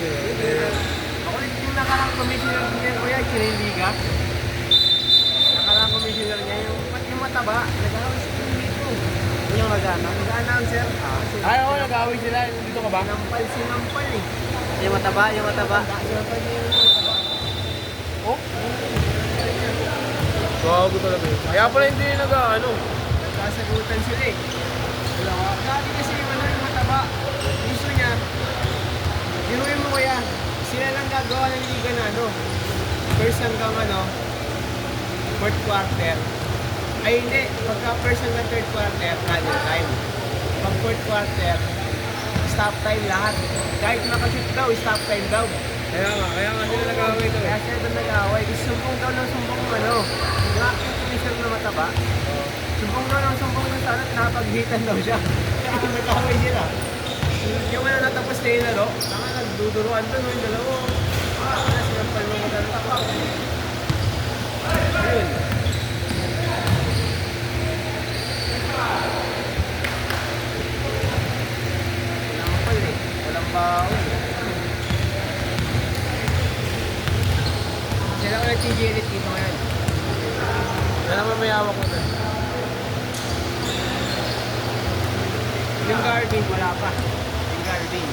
Ako yung nakarang commissioner niya, kuya, Chirindiga. Nakarang commissioner niya, yung mataba, nag-away sa dito. Yung Nag-announcer. Ay, oo, nag-away sila. Dito ka ba? Sinampal eh. Yung mataba, yung mataba. Sinampal niya yung mataba. Oh? Gago talaga yun. Kaya pala hindi nag-ano. Nagkasagutan sila eh. Dati kasi yung mataba. Gusto niya, binuhin mo kaya, sila lang gagawa ng liga na first hanggang fourth quarter. Ay hindi, pagka first hanggang third quarter, paddle time. Pag fourth quarter, stop time lahat. Kahit nakashoot daw, stop time daw. Kaya nga sila nag-away daw. Kaya sila doon nag-away. Kasi sumbong daw ng sumbong yung acting commissioner na mataba. Sumbong daw ng sumbong ng sana, nakapag-hitan daw siya. Kaya nag-away sila. Yung natapos na yung laro, nagduduruan doon yung dalawa. Sinampal mo magandang ayun. Sinampal eh. Walang baon. Sila ko nag-TG-edit dito ngayon. Kaya naman may hawak ko doon. Yung Garvin, wala pa. Yung Garvin.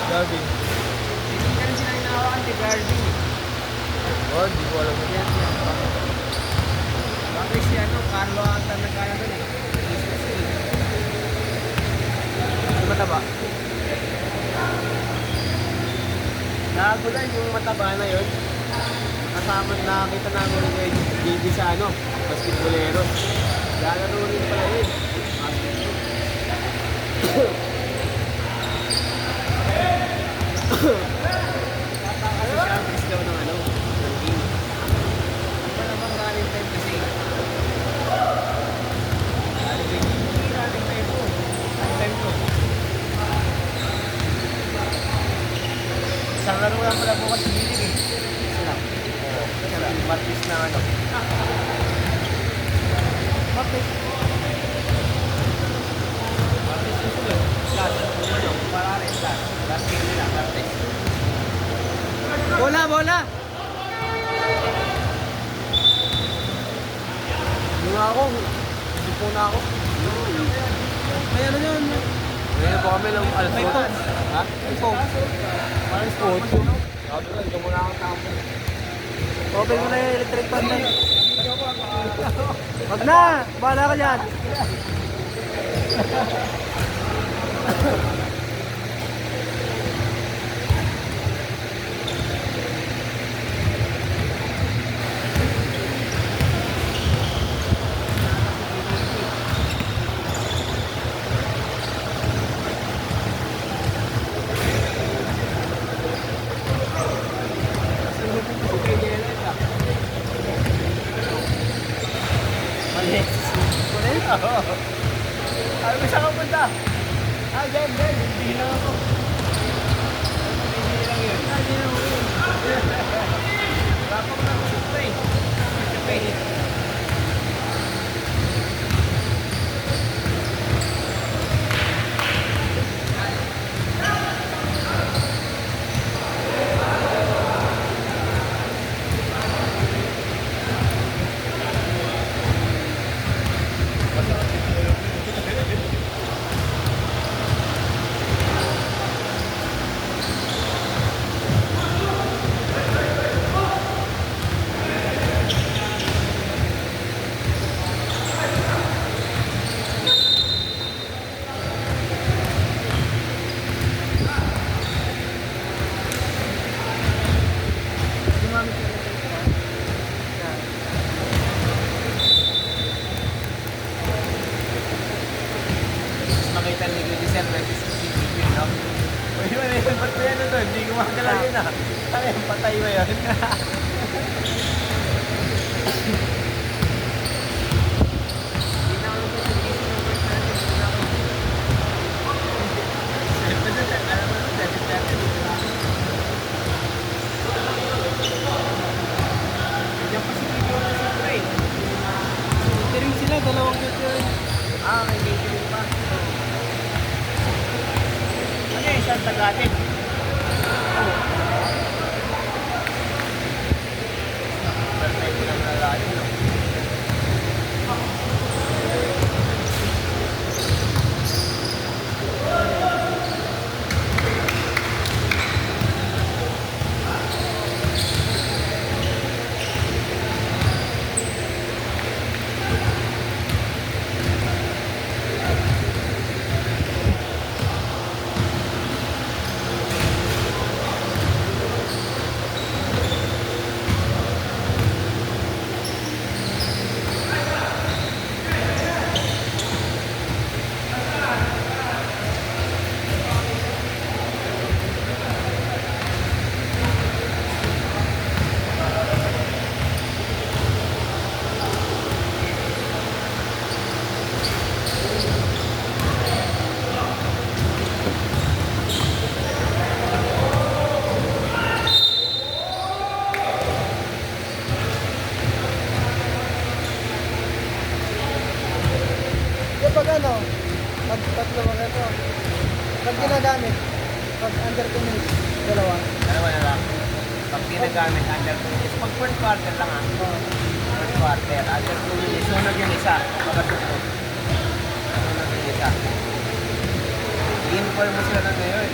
Gavin. Hindi ka rin sila inahawakan si Garvin. Oh, di ko alam. Yan. Bakit si Carlo ata nagkaya doon eh. Yung mataba. Nakagulan yung mataba na yun. Kasama nakita namin yung JB sa basketbolero. Lalaro rin pala yun. Kasi siya ang daw ng ng game. Ano namang running time kasi? Running time po. Running time po. Isang laro lang pala bukas sa bilig eh. Isa lang. Martis na Martis. Martis yung sunod. Para rin last. Last game nila, Martis. Bola! Yung ako. Hindi po na ako. May ano yun? Ngayon po kami ng alfot. Ha? Alfot. Parang sport. Sabi ko, hindi mo na akong tampo. Open mo na yung electric fan na. Wag na! Bahala ka dyan! Ano ba siya kapunta? Diyan. Hindi lang ako. Hindi lang yun. Hindi lang ako yun. Wala pa ko na kusot pa eh. Siya pa eh. Makita ni Gudisel na CCTV, no? Uy, ba't ba yan doon? Hindi gumagalaw yun ah. Ay, patay ba yun? Catering sila, dalawang catering. May catering pa. Ano yung isang tagatin? Pag under 2 minutes, dalawa. Dalawa na lang. Pag ginagamit, under 2 minutes. Pag first quarter lang ah. First quarter, under 2 minutes. Sunod yung isa. Pagkasusunod. Sunod yung isa. I-inform mo sila na ngayon.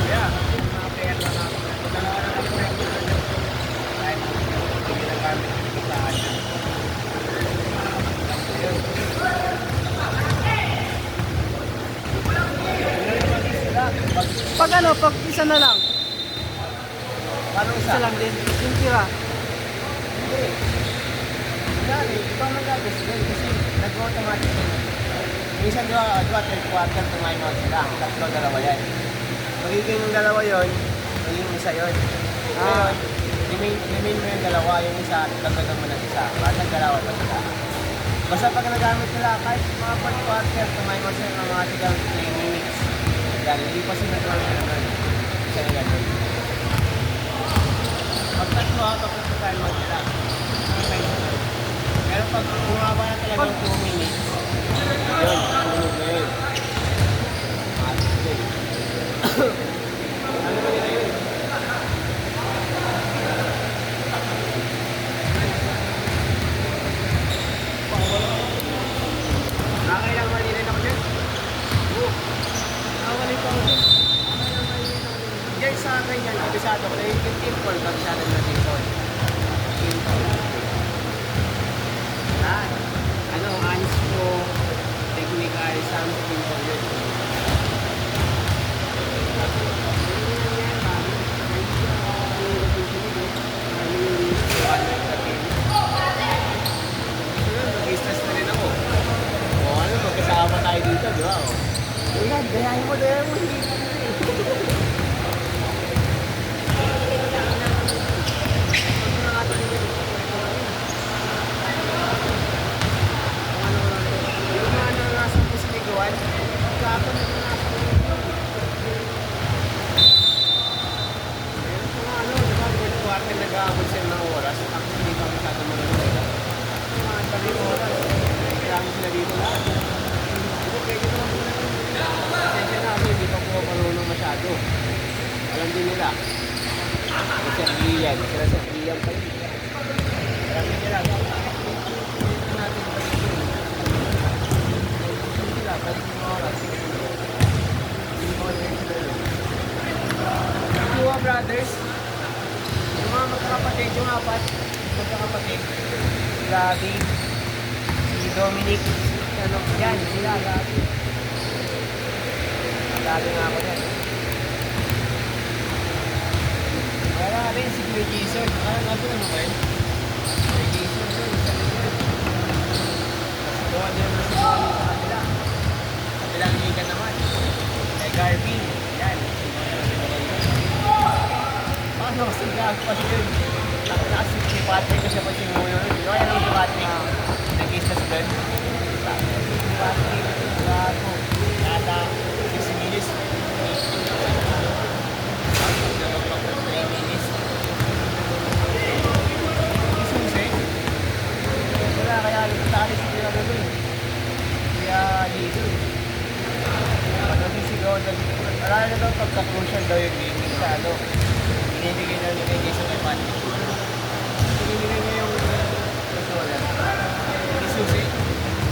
Yeah. Mga player na natin. Kung dalawa na lang yung player. Kahit hindi ginagamit, hindi sa akin. Ayun. Pag ano, pag isa na lang. Paano isa? Isa lang din. Yung tira. Hindi. Yan eh, ikaw mag-guess din kasi nag-automatic yun. Minsan third quarter tumayin out sila. Tatlo, dalawa yan. Magiging yung dalawa yun, magiging isa yun. Ngayon, remain mo yung dalawa, yung isa, dagdagan mo ng isa. Basta dalawa pa sila. Basta pag nagamit nila, kahit mga fourth quarter, tumayin out sila ng mga tigang 3 minutes. Yan, hindi pa sila tumayin na nun. Isa na ganun. Pag tatlo ha, tapos tumayin out sila. Pero pag bumaba na talaga ng 2 minutes, yun, tulog na yun. Ano ba nila yun? Nakakailang malilin ako dyan? Nakakalit ako din. Dyan sa ganyan, kabisado ko na yung 15 call, kabisado na 15 call. 15 call. Ano, Anspo, technical, something call yun. Mag-stress na rin ako. O ano, magkasama tayo dito, di ba? Ayan, dayahin mo. Yung mga nasa pusiliguan, kapon na nasa meron po nga ano, di ba? Good quarter nag-aabot sila ng oras. Ako hindi pa masyado marunong nila. Mga tabi oras. Kailangan sila dito lahat. Ito, pwede naman po na yun. Pasensya na ako, hindi pa po marunong masyado. Alam din nila. Kasi ang iyan, sila sa iyan pa yun. Alam din nila. Dito natin balik yun. Dito nila, balik yung oras. Hindi mo na yun sila yun. Yung brothers, yung mga magkakapatid, yung apat, magkakapatid, si Gabi, si Dominic, si ano, yan, sila, Gabi. Gabi nga ako yan. Wala rin si Kuya Jason. Ano ba yun? Kuya Jason yun, isa rin yun. Kasi doon din naman si Mami sa kanila. Kabilang liga naman. Kay Garvin, yan. Ano, si Gabi pa siya yun. Si Patrick kasi pa siya muna yun. Yung alam si Patrick, nag-kiss na si Ben. Si Patrick, Gago, Nada, 6 minutes. 3 minutes. Isusi. Wala, kaya tali si Kuya Gabi. Kaya dito. Nagsisigaw, alala na daw pagka-crucial daw yung gaming sa ano. Binibigay na nila yung kay Patrick. Binibigay niya yung controller. Isusi.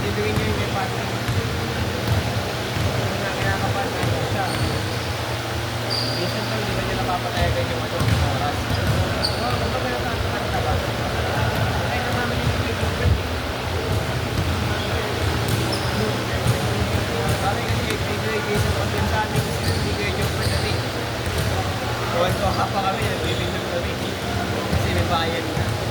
Binibigay niya yung kay Patrick. Kung na kinakapan na siya. Minsan pa hindi na niya napapatayagan yung ano sa oras. Oo, kung ba kayo kakakanta ba? Ay, naman yung video. Sabi kasi kay Jason pag yun sa amin kasi nagbibigay joke pa dali. Tuwan-tuwa pa kami, nagbibigay kami. Kasi may bayan na.